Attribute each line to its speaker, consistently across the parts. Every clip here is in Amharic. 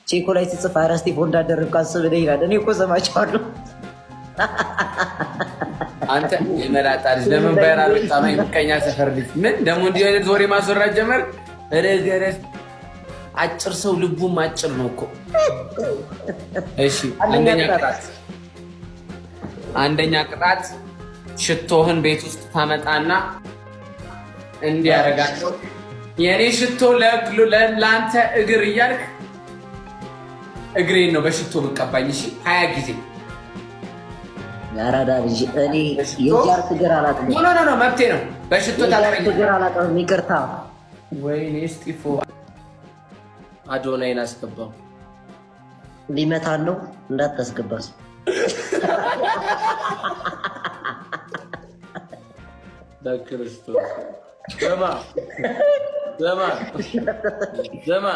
Speaker 1: ቼኮ ላይ ሲጽፍ አረስቲፎ እንዳደረግኩ አስብ ይላል። እኔ እኮ ሰማቸዋለሁ።
Speaker 2: አንተ የመላጣ ልጅ ለምን ባይራል በጣም ምቀኛ ሰፈር ልጅ ምን ደግሞ እንዲህ አይነት ወሬ ማስወራት ጀመር። ረገረስ አጭር ሰው ልቡም አጭር ነው እኮ። እሺ አንደኛ ቅጣት ሽቶህን ቤት ውስጥ ታመጣና እንዲያረጋቸው የኔ ሽቶ ለአንተ እግር እያልክ እግሬን ነው በሽቶ ብቀባኝ። እሺ 20 ጊዜ
Speaker 1: ያራዳ ልጅ እኔ የጃር ትግር አላጥም።
Speaker 2: ኖ መብቴ ነው። በሽቶ ታጠረኝ
Speaker 1: ትግር አላጥም። ይቅርታ።
Speaker 2: ወይኔ እስጢፎ አዶናይን አስገባው።
Speaker 1: ሊመታን ነው እንዳታስገባስ።
Speaker 2: በክርስቶስ ዘማ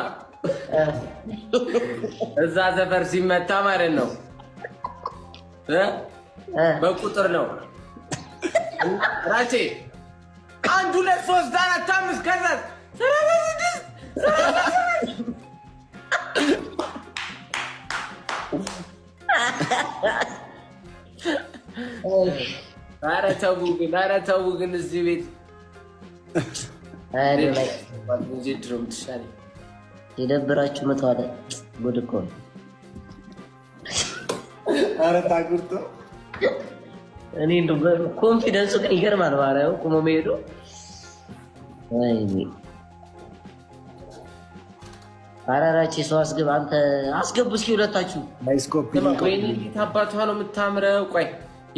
Speaker 2: እዛ ሰፈር ሲመታ ማለት ነው በቁጥር ነው። ራቼ 1 2 3 4 5 ከዛ 36 ኧረ ተው ግን እዚህ ቤት ድሮም ትሻለኝ።
Speaker 1: የደበራችሁ መተዋለ ጉድ እኮ ነው።
Speaker 3: ኧረ ታጉርቶ
Speaker 1: እኔ እንደው ኮንፊደንሱ ግን ይገርማል። ማርያም ቁሞ መሄዱ ወይኔ አራራቼ ሰው አስገባ። አንተ አስገቡ እስኪ ሁለታችሁ።
Speaker 2: ወይኔ አባቷ ነው የምታምረው። ቆይ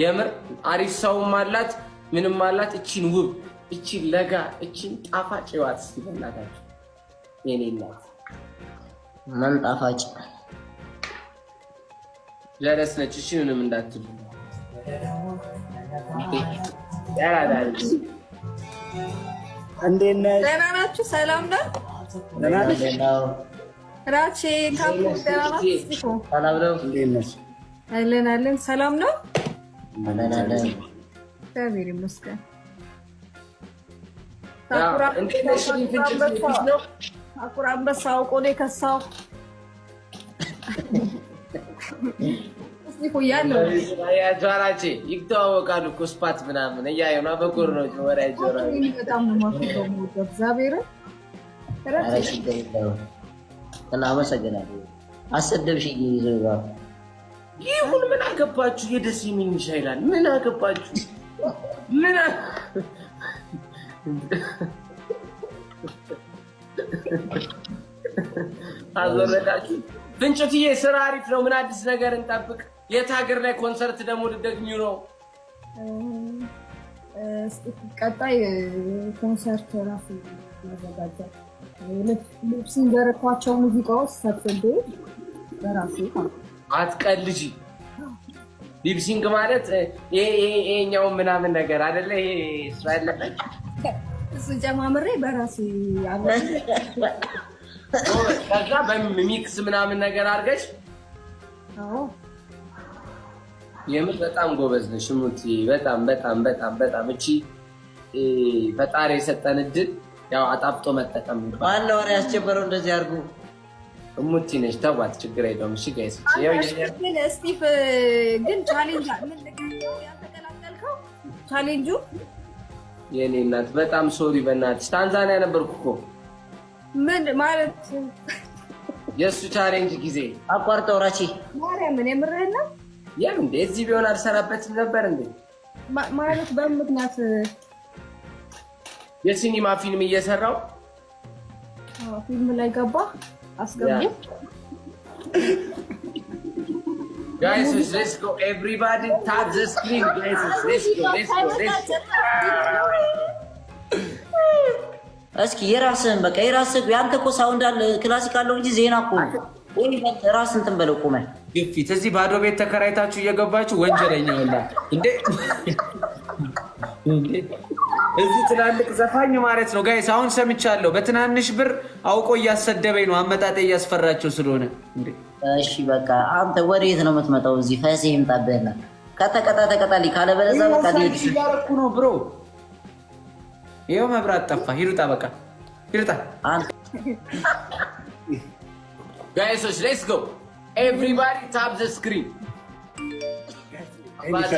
Speaker 2: የምር አሪፍ ሰውም አላት ምንም አላት። እቺን ውብ እቺን ለጋ እቺን ጣፋጭ ዋት እስቲ በእናታችሁ የኔ እናት
Speaker 1: ምን ጣፋጭ
Speaker 2: ጀለስ ነች። እሺ ምንም እንዳትሉ ያራዳል።
Speaker 3: እንዴት ነሽ?
Speaker 4: ደህና ናችሁ? ሰላም ነው?
Speaker 3: ደህና ነሽ?
Speaker 4: ራቼ ካምፖ ደህና ናችሁ?
Speaker 1: ሰላም ነው?
Speaker 3: እንዴት ነሽ?
Speaker 4: አለን። ሰላም ነው?
Speaker 1: አለን።
Speaker 4: እግዚአብሔር ይመስገን። አኩራ አንበሳ አውቆ ነው የከሳው። እስቲ ቆያለሁ።
Speaker 2: ጃራቼ ይተዋወቃሉ እኮ ስፓት ምናምን እያየሁ ነው። በጎር ነው ወሬ ጆራ
Speaker 4: በጣም ነው ማፈቀው እግዚአብሔር
Speaker 1: እና አመሰግናለሁ። አሰደብሽኝ ይዘባ
Speaker 2: ይሁን ምን አገባችሁ? የደስ የሚንሽ ይላል። ምን አገባችሁ? ምን አዘረዳችሁ? ፍንጭትዬ ስራ አሪፍ ነው። ምን አዲስ ነገር እንጠብቅ? የት ሀገር ላይ ኮንሰርት ደግሞ ልትደግሚው ነው?
Speaker 4: ቀጣይ ኮንሰርት ራሱ ማዘጋጀት ልብስን ዘረኳቸው ሙዚቃዎች ሰብስቤ በራሴ
Speaker 2: አትቀልጂ። ሊፕሲንግ ማለት ይሄኛው ምናምን ነገር አይደለ? ይሄ እስራኤል
Speaker 4: እሱ ጀማምሬ በራሴ ያለ
Speaker 2: ከዛ በሚክስ ምናምን ነገር አድርገሽ የምር በጣም ጎበዝ ነሽ ሙቲ። በጣም እቺ ፈጣሪ የሰጠን እድል ያው አጣፍጦ መጠቀም ነው።
Speaker 1: ማን ወሬ ያስጀመረው እንደዚህ አድርጉ?
Speaker 2: ሙቲ ነሽ። ተዋት፣ ችግር የለውም። እሺ ጋይስ፣
Speaker 4: ግን ስቲቭ ግን ቻሌንጅ ምን ያልተቀላቀልከው ቻሌንጁ
Speaker 2: የኔ እናት በጣም ሶሪ። በእናትሽ ታንዛኒያ ነበርኩ እኮ።
Speaker 4: ምን ማለት
Speaker 2: የሱ ቻሌንጅ ጊዜ
Speaker 1: አቋርጠው ራቼ
Speaker 4: ማርያምን የምርህን ነው?
Speaker 2: ያም እንደ እዚህ ቢሆን አልሰራበትም ነበር እንዴ?
Speaker 4: ማለት በምክንያት
Speaker 2: የሲኒማ ፊልም እየሰራው
Speaker 4: ፊልም ላይ ገባ አስገቡ።
Speaker 2: Guys, let's go. Everybody tap the screen. Guys, let's go.
Speaker 1: እስኪ የራስህን በቃ የራስህ ያንተ እኮ ሳውንድ አለ ክላሲክ አለው እንጂ ዜና እኮ ነው። ወይ ራስህን እንትን በለው ቆመህ
Speaker 2: ግፊት። እዚህ ባዶ ቤት ተከራይታችሁ እየገባችሁ ወንጀለኛ ወላ እንዴ! እዚህ ትላልቅ ዘፋኝ ማለት ነው ጋይስ። አሁን ሰምቻለሁ። በትናንሽ ብር አውቆ እያሰደበኝ ነው። አመጣጤ እያስፈራቸው ስለሆነ እንዴ።
Speaker 1: እሺ በቃ አንተ ወዴት ነው የምትመጣው? እዚህ ፈሴ ይምጣብህና ከተቀጣ ካለ በለዛ በቃ
Speaker 2: እያደረኩ ነው ብሮ። ይኸው መብራት ጠፋ። ሂሩጣ በቃ ሂሩጣ ጋይሶች ሌትስ ጎ ኤቭሪባዲ ታፕ ዘ ስክሪን። አባቴ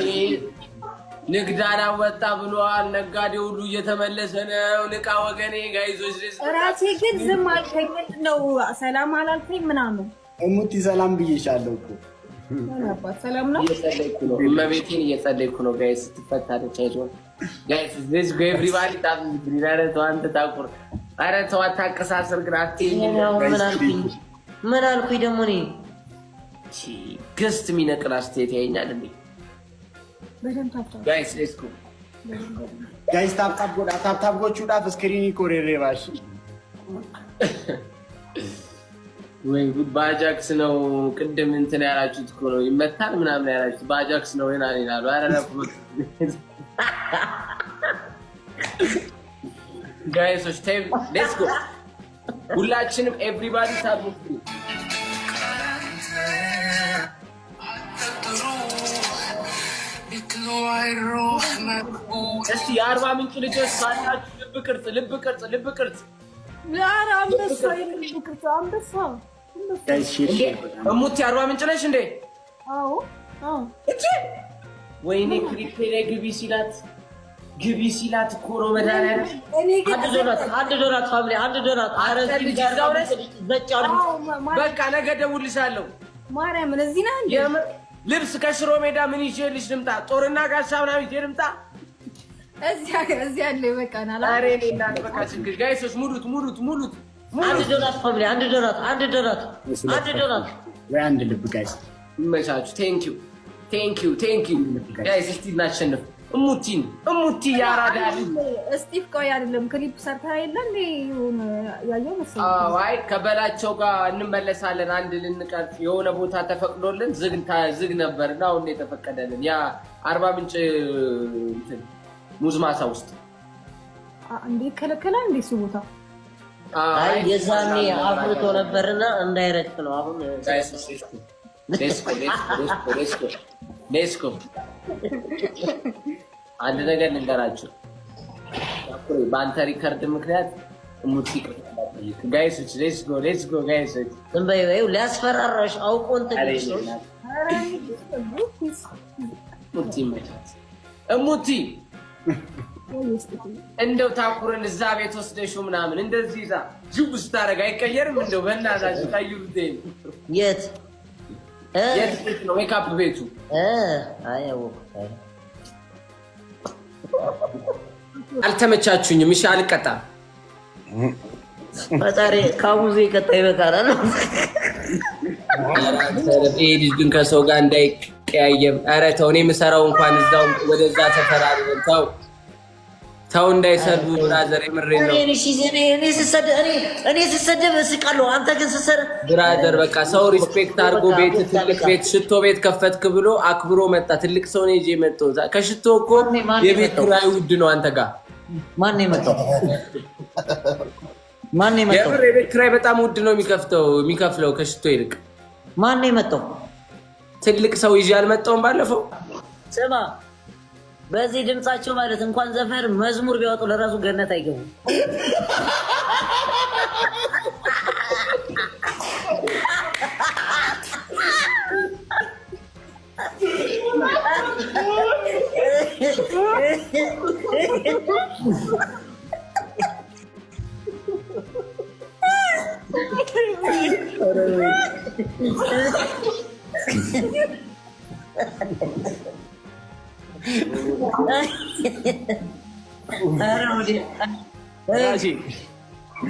Speaker 2: ንግዳና ወጣ ብሏል። ነጋዴ ሁሉ እየተመለሰ ነው። ንቃ ወገኔ። ጋይዞች ሌትስ ጎ።
Speaker 4: ራሴ ግን ዝም አልከኝ። ምንድን ነው ሰላም አላልከኝ ምናምን?
Speaker 3: እሙቲ ሰላም ብዬሻለሁ እኮ።
Speaker 4: ሰላም ነው።
Speaker 2: እየጸለይኩ ነው። እመቤቴን እየጸለይኩ ነው። ጋይስ ትፈታለች። አይዞህ ጋይስ ሌትስ ጎ ኤቭሪባዲ ታፕ ዘ ስክሪን። ኧረ ተው አንተ ታቁር። ኧረ ተው አታቀሳስር። ግን አትይኝ።
Speaker 1: ምን አልኩኝ ደግሞ እኔ?
Speaker 2: ገስት የሚነቅል አስተያየት ያየኛል እንዴ? ጋይስ ሌትስ ጎ
Speaker 3: ጋይስ ታፕ ጎቹ ዳፍ ስክሪን ኮሬሬ ባሽ
Speaker 2: ወይ ጉድ ባጃክስ ነው። ቅድም እንትን ያላችሁት እኮ ነው ይመታል ምናምን ያላችሁት ባጃክስ ነው እና ይላሉ። አረ ረፍት ጋይሶች ታይም ሌትስ ጎ ሁላችንም ኤቭሪባዲ ታፕ እስቲ የአርባ ምንጭ ልጆች ካላችሁ ልብ ቅርጽ
Speaker 4: ኧረ አንበሳ አንበሳ
Speaker 2: እሙቲ አርባ ምንጭ ነሽ እንዴ?
Speaker 4: አዎ
Speaker 2: እቺ ወይኔ ክሊፕ ላይ ግቢ ሲላት እኮ ነው መድኃኒዓለም።
Speaker 1: አንድ ዶናት ፋሚሊ አንድ ዶናት። ኧረ
Speaker 2: በቃ ነገ እደውልልሻለሁ።
Speaker 4: ማርያምን እዚህ ነህ እንዴ?
Speaker 2: ልብስ ከሽሮ ሜዳ ምን ይዤልሽ ልምጣ? ጦርና ጋሻ ምናምን ይዤ ልምጣ?
Speaker 4: እዚህ ያለ ይበቃናል።
Speaker 2: ኧረ እኔ እናት በቃ ችግር ጋይሶች ሙሉት።
Speaker 1: አንድ ዶናት ፋሚሊ አንድ ዶናት
Speaker 3: ወይ አንድ ልብ ጋይስ
Speaker 2: ይመቻችሁ። ቴንኪው ጋይስ። እስቲ እናሸንፍ። እሙቲ ያራዳል።
Speaker 4: ስቲቭ ቆይ አይደለም ክሊፕ ሰርታ የለ እንዴ? ያየው መሰለኝ።
Speaker 2: አዎ አይ ከበላቸው ጋር እንመለሳለን። አንድ ልንቀርጽ የሆነ ቦታ ተፈቅዶልን ዝግ ነበር እና አሁን የተፈቀደልን ያ አርባ ምንጭ እንትን ሙዝ ማሳ ውስጥ
Speaker 4: እንዴ ከለከላ እንዴ እሱ ቦታ?
Speaker 1: አይ የዛኔ አፍርቶ ነበርና እንዳይረግጥ ነው አሁን። ሌትስ ጎ አንድ ነገር ልንገራችሁ። በአንተ ሪከርድ ምክንያት እሙቲ ጋይሶች ሌትስ ጎ ጋይሶች ዝም በይው ሊያስፈራራሽ አውቆ እንትን ነው።
Speaker 2: እሙቲ እንደው ታኩርን እዛ ቤት ወስደሽው ምናምን እንደዚህ ይዛ ጅብ ስታረግ አይቀየርም? እንደው በእናታችሁ ታዩት።
Speaker 1: የት
Speaker 2: ቤት ነው ሜካፕ ቤቱ? አልተመቻችሁኝም። እሺ አልቀጣም።
Speaker 1: ፈጣሪ ካሙዚ ቀጣ ይበቃናል።
Speaker 2: ይሄ ልጅ ግን ከሰው ጋር እንዳይቀያየም። ኧረ ተው እኔ የምሰራው እንኳን እዛው ወደዛ ሰፈር አይደለም። ተው እንዳይሰዱ ብራዘር፣ የምሬን ነው።
Speaker 1: እኔ ስሰደብ እስቃለሁ፣ አንተ ግን ስትሰራ
Speaker 2: ብራዘር በቃ ሰው ሪስፔክት አድርጎ ቤት ትልቅ ቤት ሽቶ ቤት ከፈትክ ብሎ አክብሮ መጣ። ትልቅ ሰው ነው ይዤ መጣሁ። ከሽቶ እኮ የቤት ኪራይ ውድ ነው አንተ ጋር።
Speaker 1: ማን ነው የመጣው?
Speaker 2: የምር የቤት ኪራይ በጣም ውድ ነው የሚከፍለው ከሽቶ ይልቅ።
Speaker 1: ማን ነው የመጣው?
Speaker 2: ትልቅ ሰው ይዤ አልመጣሁም ባለፈው።
Speaker 1: ስማ በዚህ ድምጻቸው ማለት እንኳን ዘፈር መዝሙር ቢያወጡ ለራሱ ገነት አይገቡም።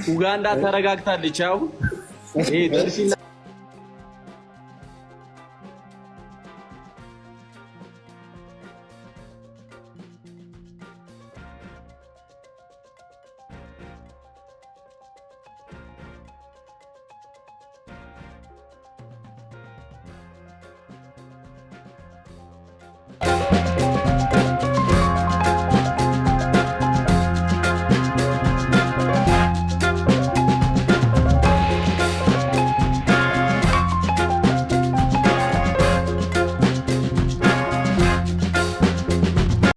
Speaker 5: ኡጋንዳ ተረጋግታለች። አሁን ይሄ ደርሲና